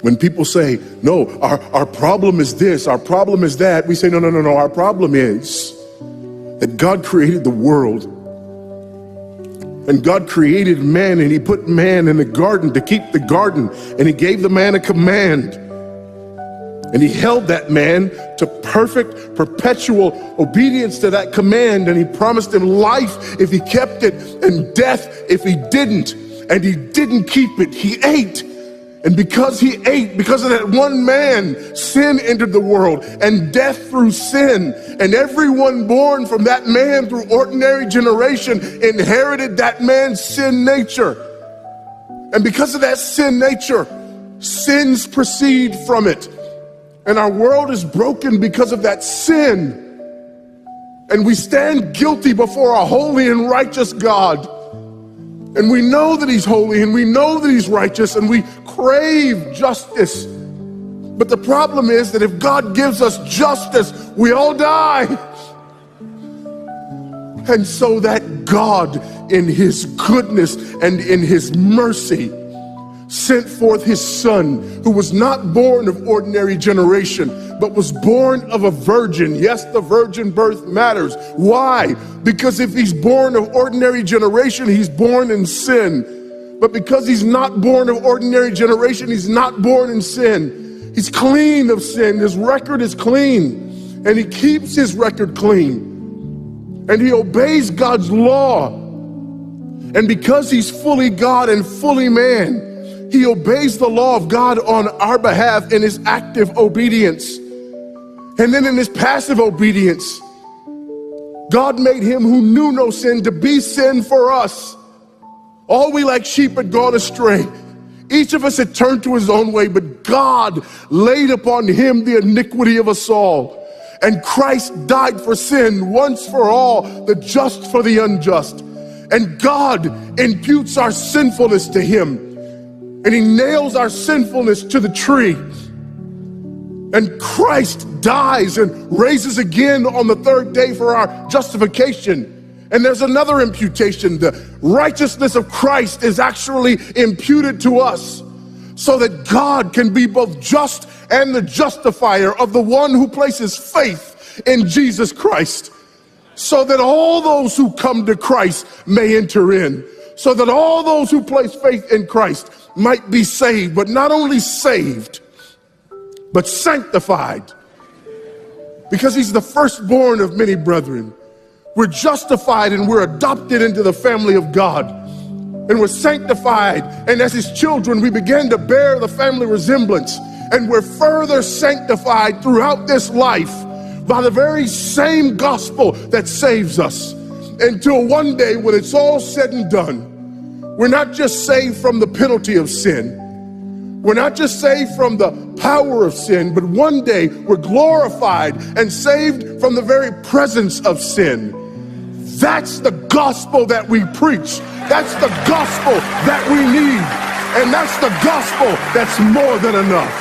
When people say, no, our problem is this, our problem is that, we say, no, our problem is that God created the world. And God created man, and he put man in the garden to keep the garden, and he gave the man a command. And he held that man to perfect, perpetual obedience to that command, and he promised him life if he kept it, and death if he didn't. And he didn't keep it, he ate. And because he ate, because of that one man, sin entered the world and death through sin. And everyone born from that man through ordinary generation inherited that man's sin nature. And because of that sin nature, sins proceed from it. And our world is broken because of that sin. And we stand guilty before a holy and righteous God. And we know that he's holy, and we know that he's righteous, and we crave justice. But the problem is that if God gives us justice, we all die. And so that God, in his goodness and in his mercy, sent forth his son, who was not born of ordinary generation, but was born of a virgin. Yes, the virgin birth matters. Why? Because if he's born of ordinary generation, he's born in sin. But because he's not born of ordinary generation, he's not born in sin. He's clean of sin. His record is clean. And he keeps his record clean. And he obeys God's law. And because he's fully God and fully man, he obeys the law of God on our behalf in his active obedience. And then in his passive obedience, God made him who knew no sin to be sin for us. All we like sheep had gone astray. Each of us had turned to his own way, but God laid upon him the iniquity of us all. And Christ died for sin once for all, the just for the unjust. And God imputes our sinfulness to him. And he nails our sinfulness to the tree. And Christ dies and raises again on the third day for our justification. And there's another imputation. The righteousness of Christ is actually imputed to us so that God can be both just and the justifier of the one who places faith in Jesus Christ. So that all those who come to Christ may enter in. So that all those who place faith in Christ might be saved, but not only saved, but sanctified. Because he's the firstborn of many brethren. We're justified and we're adopted into the family of God. And we're sanctified. And as his children, we begin to bear the family resemblance. And we're further sanctified throughout this life by the very same gospel that saves us. Until one day when it's all said and done, we're not just saved from the penalty of sin. We're not just saved from the power of sin, but one day we're glorified and saved from the very presence of sin. That's the gospel that we preach. That's the gospel that we need. And that's the gospel that's more than enough.